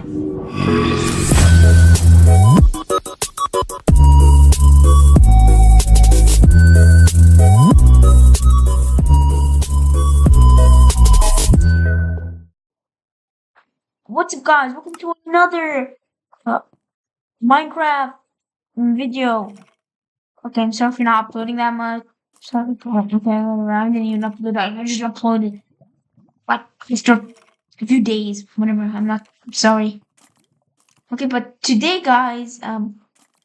What's up, guys? Welcome to another uh, Minecraft video. Okay, I'm sorry for not uploading that much. Sorry for okay, I didn't even upload that. I just uploaded like just a few days, whatever. I'm sorry. Okay, but today, guys,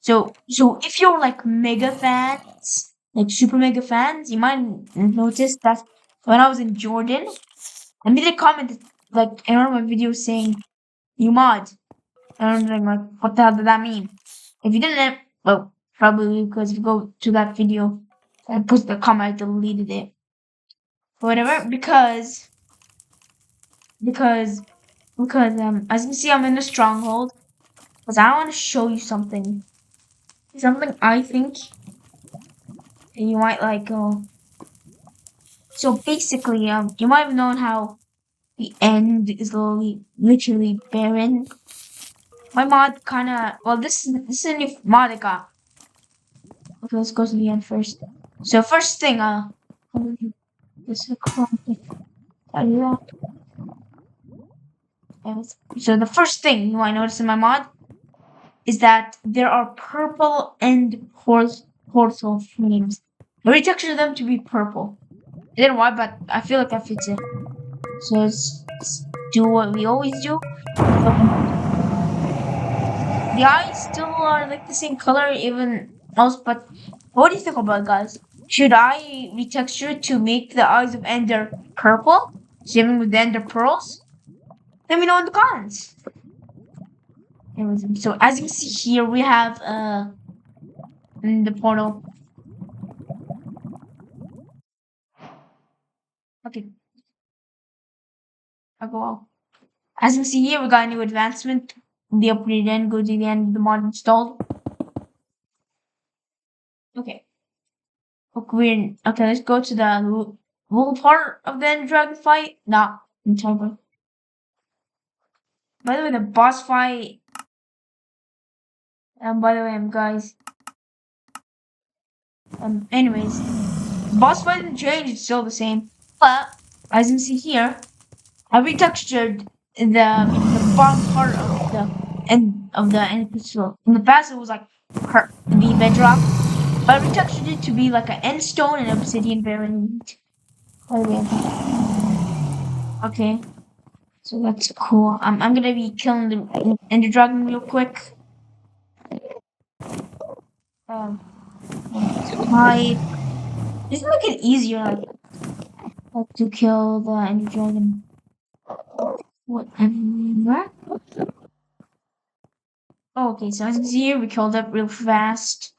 so if you're like mega fans, like super mega fans, you might notice that when I was in Jordan, I made a comment like in one of my videos saying, "You mod." And I'm like, what the hell did that mean? If you didn't, well, probably because if you go to that video, I posted the comment, I deleted it. Whatever, because, as you can see, I'm in a stronghold. Because I want to show you something. Something I think you might like. So basically, you might have known how the end is literally barren. My mod kind of, well, this is a new mod I got. Okay, let's go to the end first. So first thing, this is yeah. So the first thing you might notice in my mod is that there are purple end portal frames. I retextured them to be purple. I don't know why, but I feel like that fits it. So let's do what we always do. The eyes still are like the same color, even else. But what do you think about it, guys? Should I retexture it to make the eyes of Ender purple, same with the Ender pearls? Let me know in the comments. Anyways, so as you can see here, we have in the portal. Okay, I'll go out. As you can see here, we got a new advancement. The upgrade end, go to the end of the mod installed. Okay. Okay, let's go to the little part of the end dragon fight. Nah, entire. By the way, the boss fight. By the way, guys. Anyways, boss fight didn't change. It's still the same. But as you can see here, I retextured the bottom part of the end crystal. In the past, it was like the bedrock, but I retextured it to be like an end stone and obsidian variant. Okay, so that's cool. I'm gonna be killing the ender dragon real quick. Um, I just make it easier, like to kill the ender dragon. Whatever. Oh, okay, so as you can see here, we killed up real fast.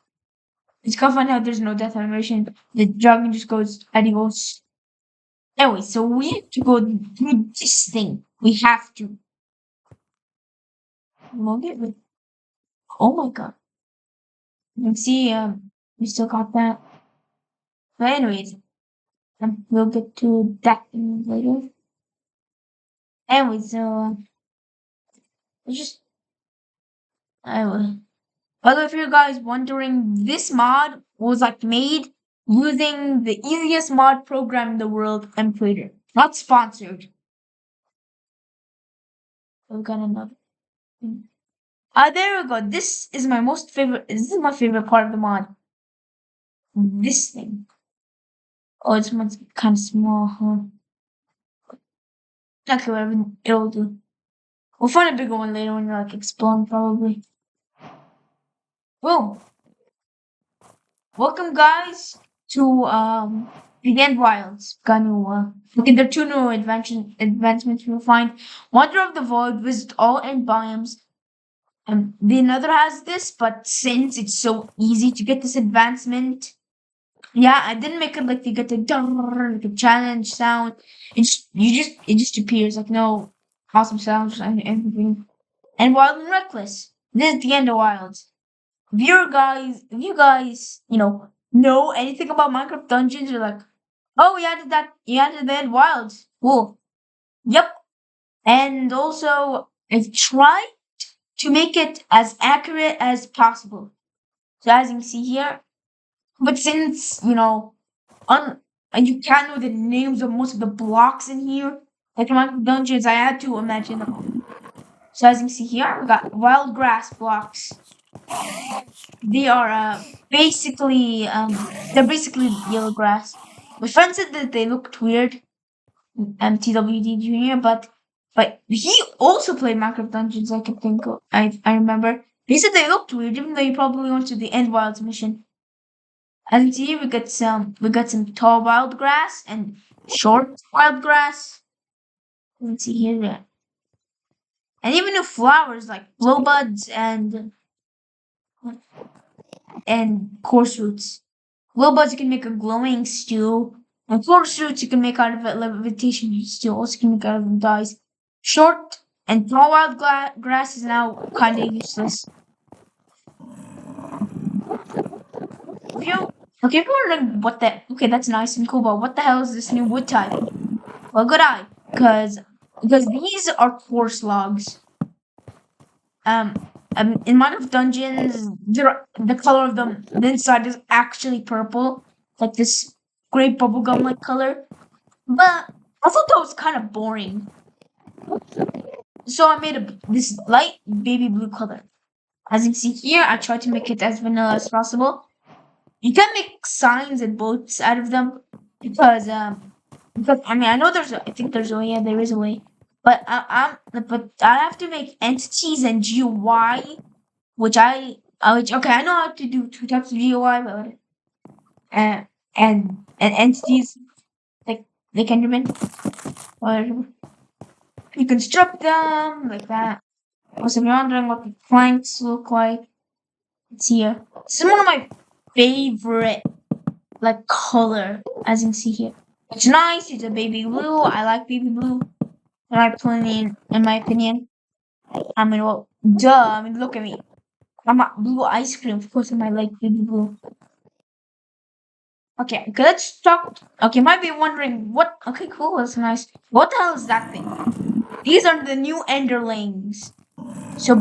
It's kind of funny how there's no death animation. The dragon just goes adios. Anyway, so we have to go through this thing. We have to. We'll get rid. Oh my god. You can see, we still got that. But anyways, we'll get to that later. Anyway, so, it's just, anyway. By the way, if you guys wondering, this mod was like made using the easiest mod program in the world, Creator. Not sponsored. We got another thing. There we go. This is my most favorite. This is my favorite part of the mod. This thing. Oh, it's kind of small, huh? Okay, whatever. It'll do. We'll find a bigger one later when you're like exploring, probably. Boom. Welcome, guys, to the End Wilds. Got new. Okay, there are two new advancements you'll find. Wonder of the Void. Visit all end biomes. The another has this, but since it's so easy to get this advancement, yeah, I didn't make it like you get the like a challenge sound. It just appears like no awesome sounds and everything. And Wild and Reckless. This is the end of Wilds. If you guys, know anything about Minecraft Dungeons, you're like, oh, you added the end Wilds. Cool. Yep. And also, I've tried to make it as accurate as possible. So as you can see here, but since un- and you can't know the names of most of the blocks in here, like in my dungeons, I had to imagine them. So as you can see here, we got wild grass blocks. They are they're basically yellow grass. My friend said that they looked weird, TWD Junior, but he also played Minecraft Dungeons. I can think I remember. He said they looked weird, even though you probably went to the End Wilds mission. As you see, we got some tall wild grass and short wild grass. Let's see here, and even new flowers like blow buds and coarse roots. Blow buds you can make a glowing stew, and coarse roots you can make out of it levitation stew. Also, you can make out of them dyes. Short and tall wild grass is now kind of useless. If you Okay, if you're wondering what the that's nice and cool, but what the hell is this new wood type? Well, good eye, because these are coarse logs. Um, in Minecraft Dungeons, the color of them, the inside is actually purple, like this great bubblegum like color. But I thought that was kind of boring, so I made this light baby blue color. As you can see here, I tried to make it as vanilla as possible. You can make signs and boats out of them because I mean I know I think there's a way, yeah, there is a way, but I have to make entities and GUI, which okay, I know how to do two types of GUI, but and entities like Enderman, or you construct them like that. Also, if you're wondering what the planks look like, it's here. This is one of my favorite like color, as you can see here. It's nice. It's a baby blue. I like baby blue. In my opinion. I mean, well, duh. I mean, look at me. I'm a blue ice cream. Of course, I might like baby blue. Okay, let's talk. Okay, might be wondering what. Okay, cool. That's nice. What the hell is that thing? These are the new Enderlings. So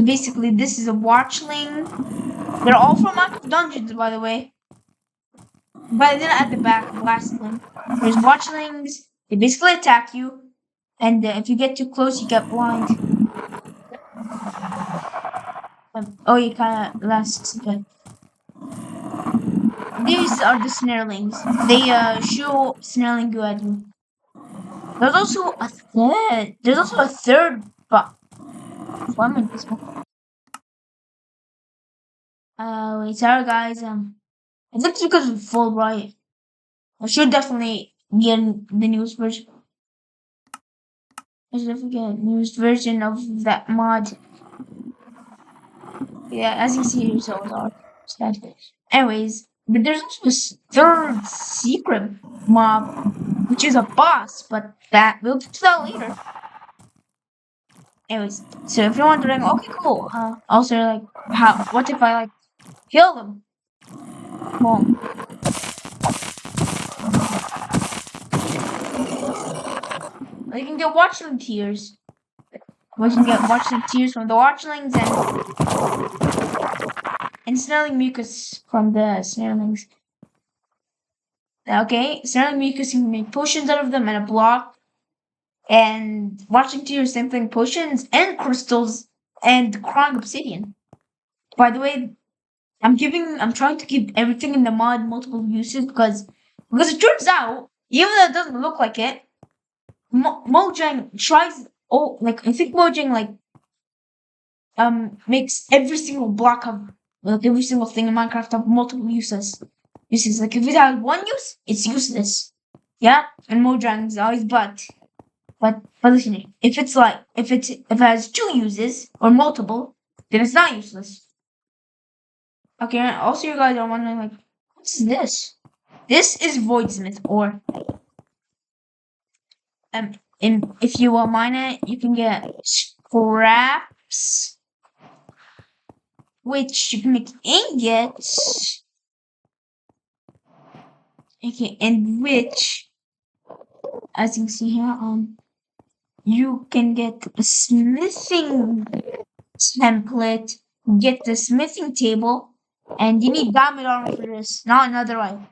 basically, this is a watchling. They're all from Minecraft Dungeons, by the way. But then at the back, blast them. There's watchlings. They basically attack you, and if you get too close, you get blind. Oh, you kind of last. But these are the snarlings. They show snarling you at you. There's also a third. There's also a third. But one minute, this one. Wait, sorry guys. I think it's because of full bright. I should definitely get the newest version. I should definitely get a newest version of that mod. Yeah, as you see, your souls are sad. Anyways, but there's also this third secret mob, which is a boss, but that we'll get to that later. Anyways, so if you're wondering, okay, cool. Also, like, what if I like kill them? Well, you can get watchling tears. We can get watchling tears from the watchlings and snarling mucus from the snarlings. Okay, snarling mucus, you can make potions out of them and a block. And watching tears, same thing, potions and crystals and crying obsidian. By the way, I'm trying to give everything in the mod multiple uses because it turns out, even though it doesn't look like it, Mojang tries. Oh, like I think Mojang like makes every single block of like every single thing in Minecraft have multiple uses. Uses like if it has one use, it's useless. Yeah, and Mojang's always but listen, if it has two uses or multiple, then it's not useless. Okay. Also, you guys are wondering like, what's this? This is Voidsmith, or and if you will mine it, you can get scraps, which you can make ingots. Okay, and which, as you can see here, you can get a smithing template, get the smithing table, and you need diamond armor for this, not another one.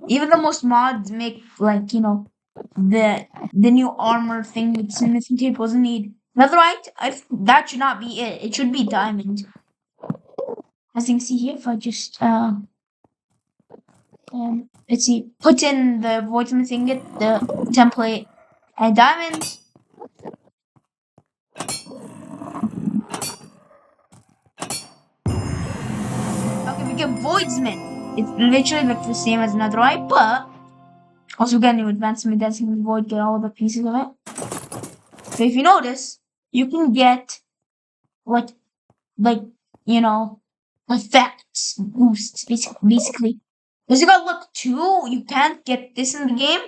Even the most mods make like the new armor thing with smithing table doesn't need another right. That should not be it. It should be diamond. As you can see here, if I just let's see, put in the void smithing it, the template, and diamonds. Okay, we get voidsmith. It's literally like the same as another eye, but also get new advancement dancing the void, get all the pieces of it. So if you notice, you can get like like you know effects boosts basically. Because you got look too, you can't get this in the game,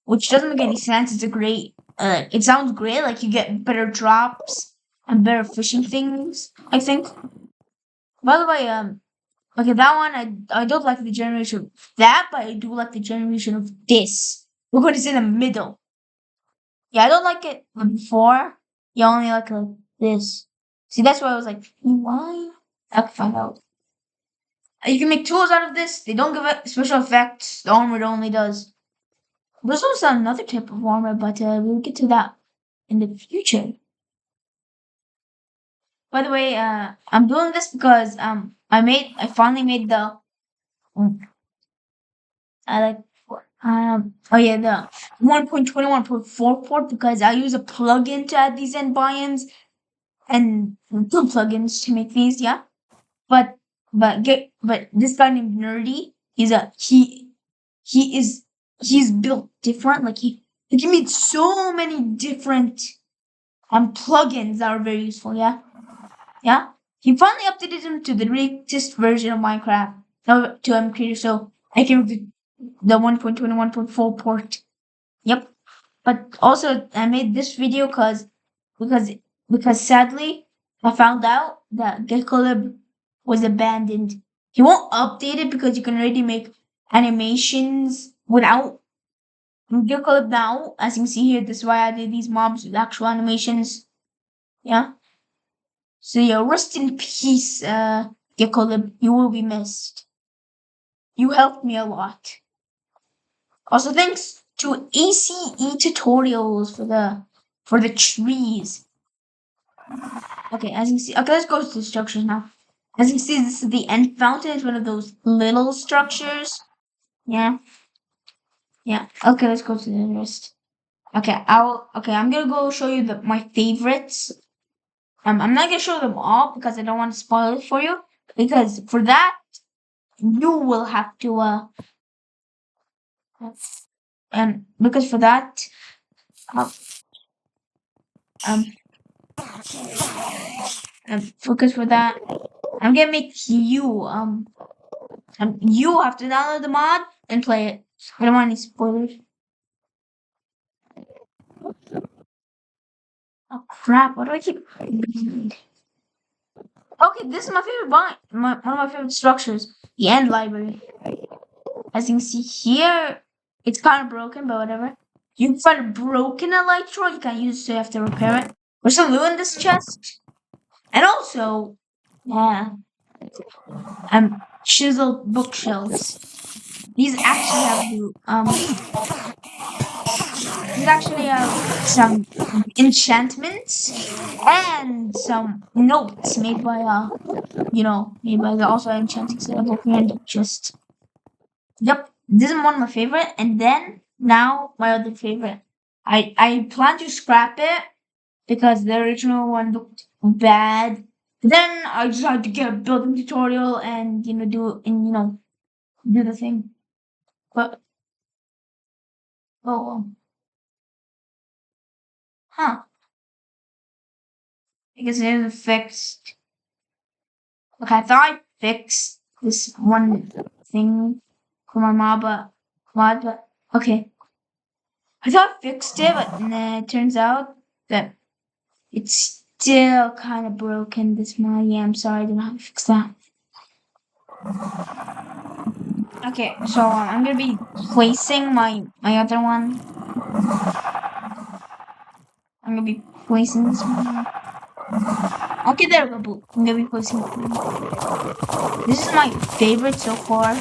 which doesn't make any sense. It's a great it sounds great, like you get better drops and better fishing things, I think. By the way, okay, that one I don't like the generation of that, but I do like the generation of this. We're going to say the middle. Yeah, I don't like it before. You only like this. See, that's why I was like, why? I can find out. You can make tools out of this. They don't give it special effects. The armor only does. There's also another type of armor, but we'll get to that in the future. By the way, I'm doing this because I finally made the um, I like oh yeah, the 1.21.4 port because I use a plugin to add these end biomes and two plugins to make these, yeah. But but this guy named Nerdy, he is he's built different. Like he can make so many different plugins that are very useful, yeah. Yeah. He finally updated him to the latest version of Minecraft. No, to Creator, so I can the 1.21.4 port. Yep. But also, I made this video because because sadly, I found out that Gekolib was abandoned. He won't update it because you can already make animations without Gekolib now. As you can see here, this is why I did these mobs with actual animations. Yeah. So yeah, rest in peace, Gekolib. You will be missed. You helped me a lot. Also, thanks to A.C.E tutorials for the trees. Okay, as you can see, okay, let's go to the structures now. As you can see, this is the end fountain. It's one of those little structures. Yeah, yeah. Okay, let's go to the rest. Okay, I'm gonna go show you my favorites. I'm not gonna show them all because I don't want to spoil it for you. Because for that, you will have to and because for that, uh, um, because for that, I'm gonna make you have to download the mod and play it. I don't want any spoilers. Oh crap! What do I keep? Okay, this is my favorite one of my favorite structures, the end library. As you can see here, it's kind of broken, but whatever. You can find a broken elytra, you can't use it, so you have to repair it. There's some loot in this chest, and also, yeah, chiseled bookshelves. These actually have these actually have some enchantments and some notes made by made by the also enchanting set of book and just yep. This is one of my favorite, and then now my other favorite. I plan to scrap it because the original one looked bad. Then I decided to get a building tutorial and do the thing. But oh huh. I guess it is fixed. Okay, I thought I fixed this one thing for my mod, but okay. I thought I fixed it, but nah, it turns out that it's still kind of broken. This mod, yeah, I'm sorry, I didn't know how to fix that. Okay, so I'm gonna be placing my other one. I'm gonna be placing this one. Okay, there we go. Boom. I'm gonna be placing this one. This is my favorite so far.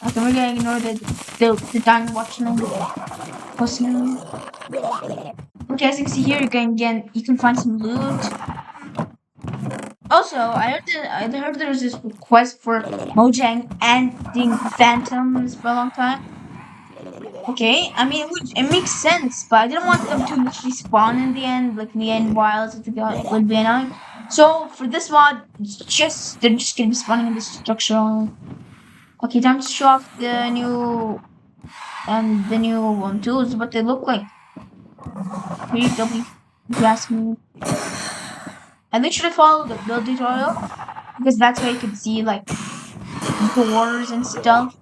Okay, we're gonna ignore the time watching on the posting. Okay, as you can see here, you can find some loot. Also, I heard there was this request for Mojang ending Phantoms for a long time. Okay, I mean it makes sense, but I didn't want them to literally spawn in the end, like in the end wilds. I think that would be annoying. So for this mod, they're just gonna be spawning in the structure only. Okay, time to show off the new tools, what they look like. Pretty dope, if you ask me. I literally follow the build tutorial because that's where you can see like doors and stuff.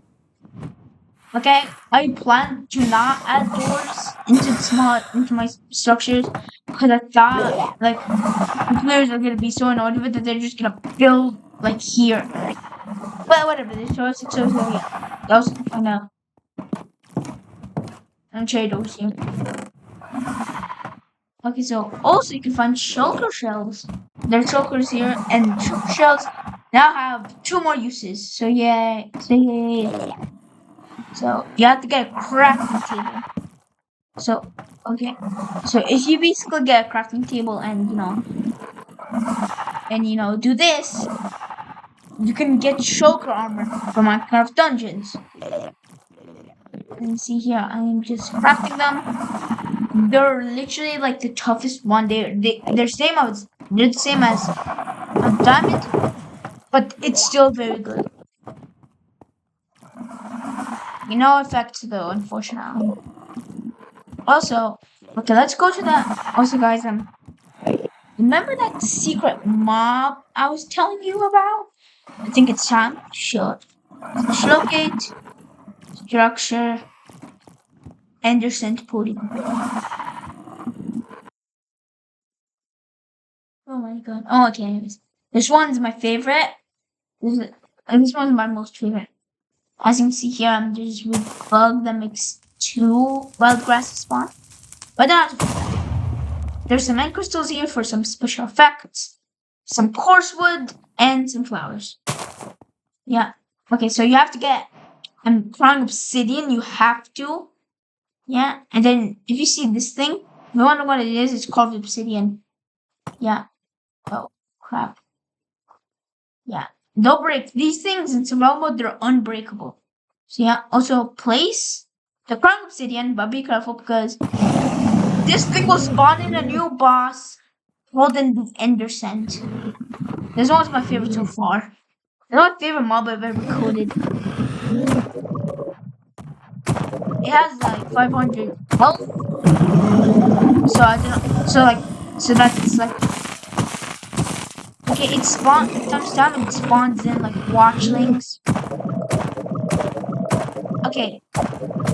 Okay, I plan to not add doors into my structures because I thought like the players are gonna be so annoyed with it that they're just gonna build like here. But whatever, they show us so yeah. You also can find out and trade doors here. Okay, so also you can find shulker shells. There are shulkers here, and shulker shells now have two more uses. So yeah, so you have to get a crafting table. So okay, so if you basically get a crafting table and do this, you can get shulker armor from Minecraft dungeons. And see here, I am just crafting them. They're literally like the toughest one. They're the same as a diamond, but it's still very good. No effects though, unfortunately. Also, okay, let's go to that. Also, guys, remember that secret mob I was telling you about? I think it's time to show it. So locate, structure, Anderson podium. Oh my god. Oh, okay, anyways. This one's my favorite. This one's my most favorite. As you can see here, there's a bug that makes two wild grasses spawn. But don't have to fix that. There's some end crystals here for some special effects, some coarse wood, and some flowers. Yeah. Okay, so you have to get crying obsidian. You have to. Yeah. And then if you see this thing, if you wonder what it is, it's called obsidian. Yeah. Oh, crap. Yeah. They'll break. These things in survival mode, they're unbreakable. So yeah, also place the crown obsidian, but be careful because this thing will spawn in a new boss called the Ender Scent. This one's my favorite so far. It's my favorite mob I've ever coded. It has like 500 health. So I don't so that's like okay, it spawns time to time it spawns in like watchlings. Okay,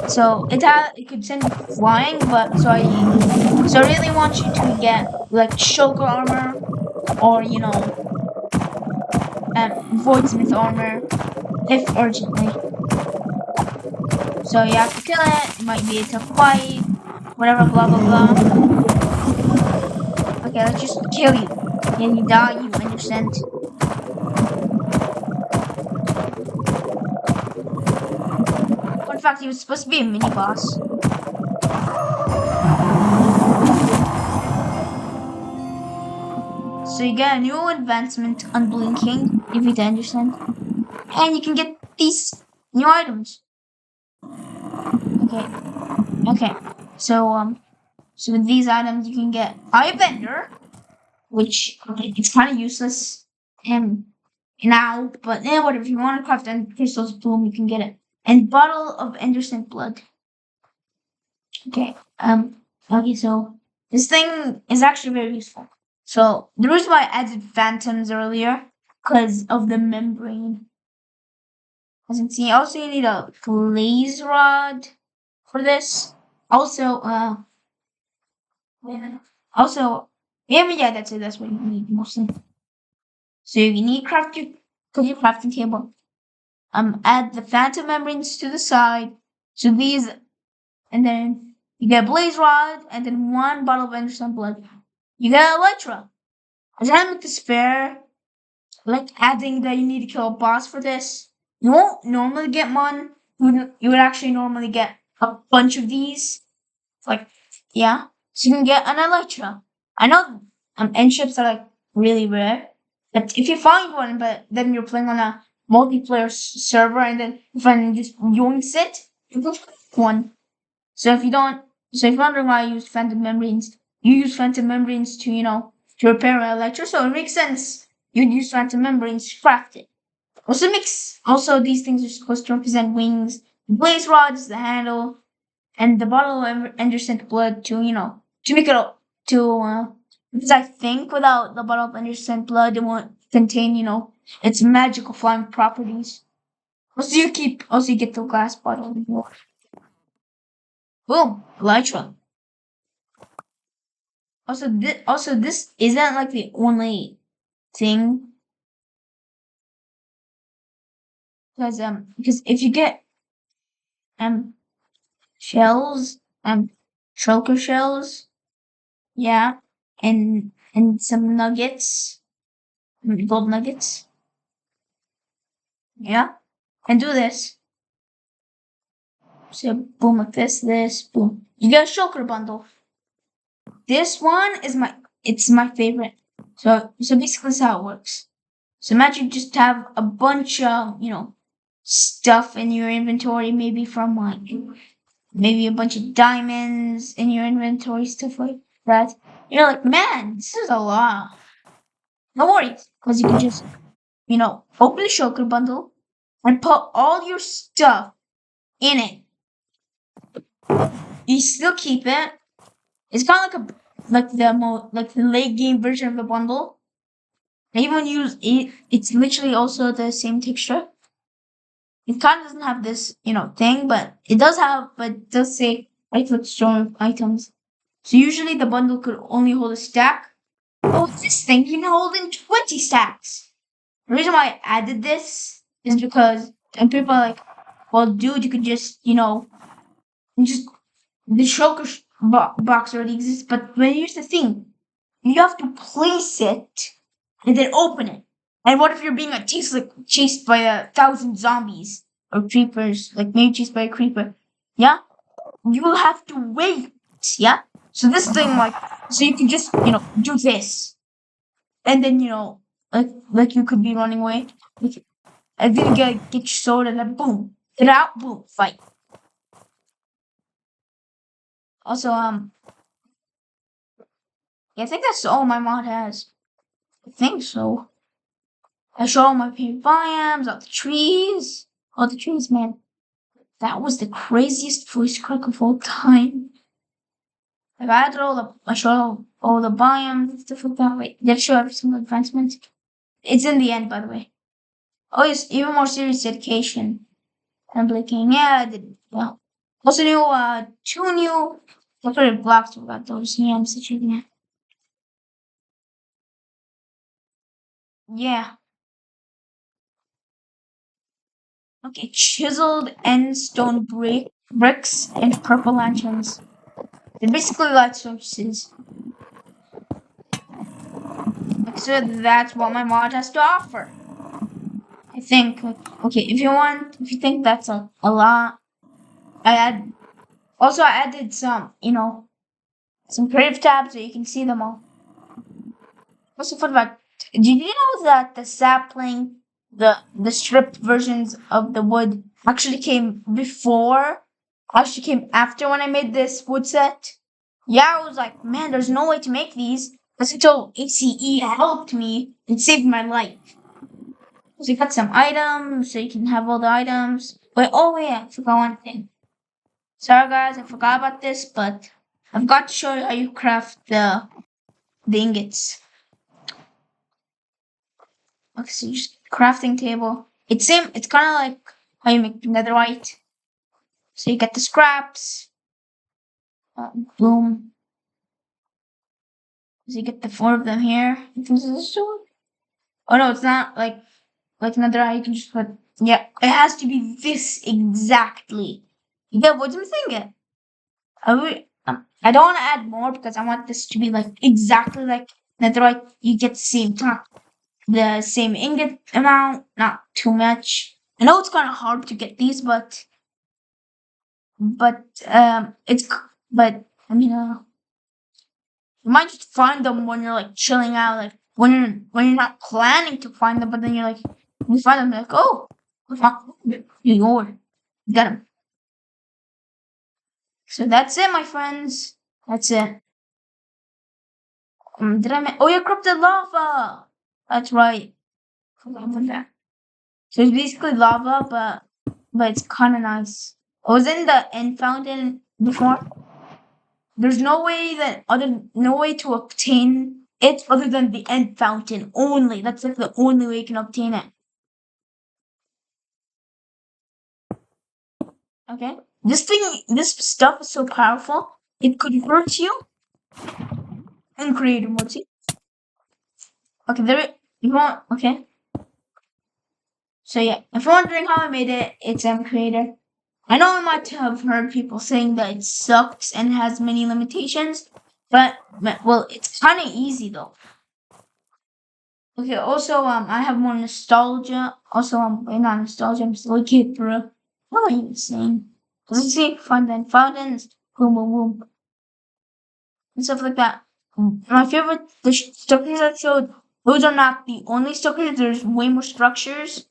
so it could send you flying, but so I really want you to get like shulker armor or voidsmith armor if urgently. So you have to kill it. It might be a tough fight. Whatever, blah blah blah. Okay, let's just kill you. And you die, you understand? In fact, he was supposed to be a mini boss. So you get a new advancement on blinking, if you understand. And you can get these new items. Okay. Okay. So with these items you can get Eye Bender, which it's kind of useless now, but whatever. If you want to craft end crystals, boom, you can get it. And Bottle of Anderson blood. Okay. Okay. So this thing is actually very useful. So the reason why I added phantoms earlier, because of the membrane. As you can see, also you need a blaze rod for this. Also, yeah. Also, yeah, that's it. That's what you need mostly. So you need your crafting table. Add the phantom membranes to the side. So these, and then you get a blaze rod, and then one bottle of Anderson blood. You get Elytra. I'm trying to make this fair. Like adding that you need to kill a boss for this. You won't normally get one. You would actually normally get a bunch of these. Like, yeah. So you can get an Elytra. I know end ships are like really rare. But if you find one, but then you're playing on a multiplayer server and then you find just yoinks it, you can find one. So if you don't, so if you're wondering why I use phantom membranes, you use phantom membranes to, to repair an Elytra, so it makes sense. You'd use phantom membranes to craft it. Also these things are supposed to represent wings, blaze rods, the handle, and the bottle of Anderson blood to, to make it, because I think without the bottle of Anderson blood, it won't contain, its magical flying properties. Also you get the glass bottle. Boom, Elytra. Also, this isn't like the only thing, because if you get um shells, shulker shells, yeah, and some nuggets, gold nuggets, yeah, and do this. So boom, like this, boom. You get a shulker bundle. This one is it's my favorite. So basically, this is how it works. So imagine you just have a bunch of, stuff in your inventory, maybe from like, maybe a bunch of diamonds in your inventory, stuff like that. You're like, man, this is a lot. No worries, because you can just, open the shulker bundle and put all your stuff in it. You still keep it. It's kind of like the late game version of the bundle. I even use it. It's literally also the same texture. It kind of doesn't have this, thing, but it does say right click store items. So usually the bundle could only hold a stack. Oh, this thing can hold in 20 stacks. The reason why I added this is because, and people are like, well, dude, you could just, just, the shulker box already exists, but here's the thing. You have to place it and then open it. And what if you're being chased by 1,000 zombies or creepers, like maybe chased by a creeper? Yeah, you will have to wait. Yeah. So this thing, so you can just do this, and then like you could be running away, like, and then get your sword, and then boom, get out, boom, fight. Also, yeah, I think that's all my mod has. I think so. I showed all my favorite biomes, all the trees, man. That was the craziest voice crack of all time. Like I showed all the biomes and stuff like that. Wait, did I show every single advancement? It's in the end, by the way. Oh, yes, even more serious dedication. I'm blinking. Yeah, I did well. Also new, two new decorative blocks about those. Yeah, I'm such a yeah. Okay, chiseled end stone bricks and purple lanterns. They're basically light sources. Like, so that's what my mod has to offer. I think. Okay, if you think that's a lot, I add. Also, I added some, some creative tabs so you can see them all. Also, fun fact: did you know that the sapling, the stripped versions of the wood actually came after when I made this wood set? Yeah, I was like, man, there's no way to make these. That's until A.C.E helped me and saved my life. So you got some items, so you can have all the items. Wait, oh yeah, I forgot one thing. Sorry guys, I forgot about this, but I've got to show you how you craft the ingots. Okay, so you just crafting table. It's kinda like how you make netherite. So you get the scraps, boom, So you get the four of them here. This is a sword. Oh no, it's not like another eye. You can just put. Yeah, it has to be this exactly. You get what I'm saying? I don't want to add more because I want this to be like exactly like netherite. You get the same time, the same ingot amount, not too much. I know it's kind of hard to get these, but it's but I mean you might just find them when you're like chilling out, like when you're not planning to find them, but then you're like you find them like oh, you got them. So that's it, my friends. That's it. Did I? Oh, you corrupted lava. That's right. Forgot about that. So it's basically lava, but it's kind of nice. I was in the end fountain before. There's no way to obtain it other than the end fountain only. That's like the only way you can obtain it. Okay. This stuff is so powerful. It could hurt you in creative mode. See? Okay, you want okay. So yeah, if you're wondering how I made it, it's creator. I know I might have heard people saying that it sucks and has many limitations, but well, it's kind of easy though. Okay, also I have more nostalgia. Also wait, not nostalgia. I'm still a kid, bro. What am I even saying? Cause you see, fountains, boom, boom, boom, and stuff like that. My favorite structures I showed. Those are not the only structures. There's way more structures.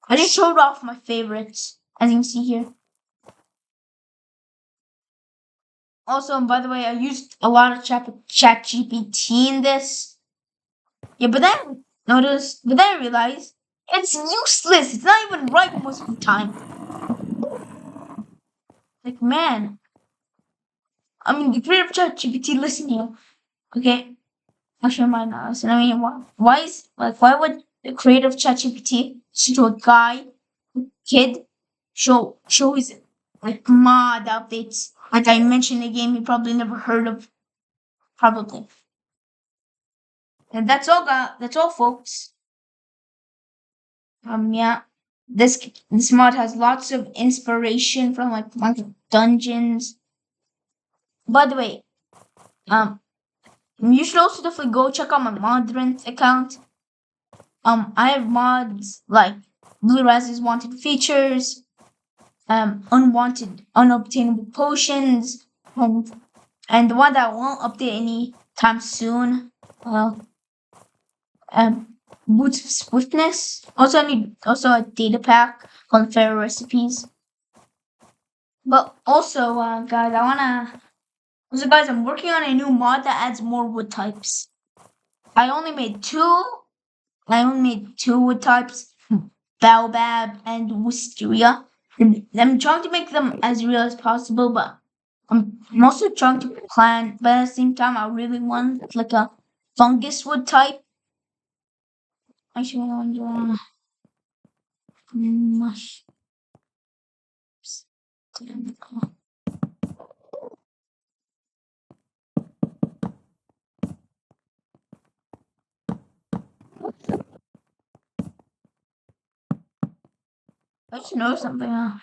I just showed off my favorites, as you can see here. Also, and by the way, I used a lot of chat GPT in this. Yeah, but then I realized it's useless. It's not even right most of the time. Like, man, I mean, the creator of chat GPT, listen here, okay? Actually, I might not listen. I mean, why would the creator of chat GPT show a guy, kid, show his, like, mod updates? Like I mentioned a game he probably never heard of, probably. And that's all, folks. Yeah. This mod has lots of inspiration from like dungeons. By the way, um, you should also definitely go check out my Modrent account. I have mods like Blue Raz's wanted features, unwanted, unobtainable potions, and the one that won't update any time soon. Well, boots of swiftness. Also, I need also a data pack on fair recipes. But also, guys, I'm working on a new mod that adds more wood types. I only made two. I only made two wood types: baobab and wisteria. I'm trying to make them as real as possible, but I'm also trying to plan. But at the same time, I really want like a fungus wood type. Actually, I want mush. I just know something.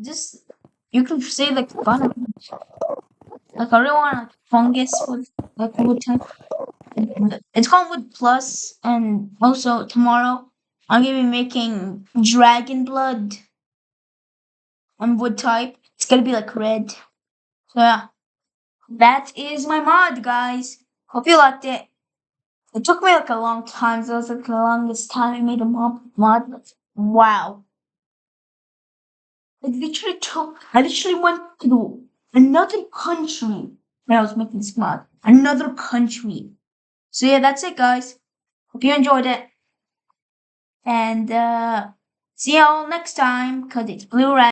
Just you can say like fun. Like I really want like fungus with like wood type. It's called Wood Plus, and also tomorrow I'm gonna be making dragon blood on wood type. It's gonna be like red. So yeah, that is my mod, guys. Hope you liked it. It took me like a long time. So it was like the longest time I made a mod. Wow. I literally went to another country when I was making this mod. Another country. So yeah, that's it, guys. Hope you enjoyed it. And see y'all next time, because it's Blue Rat.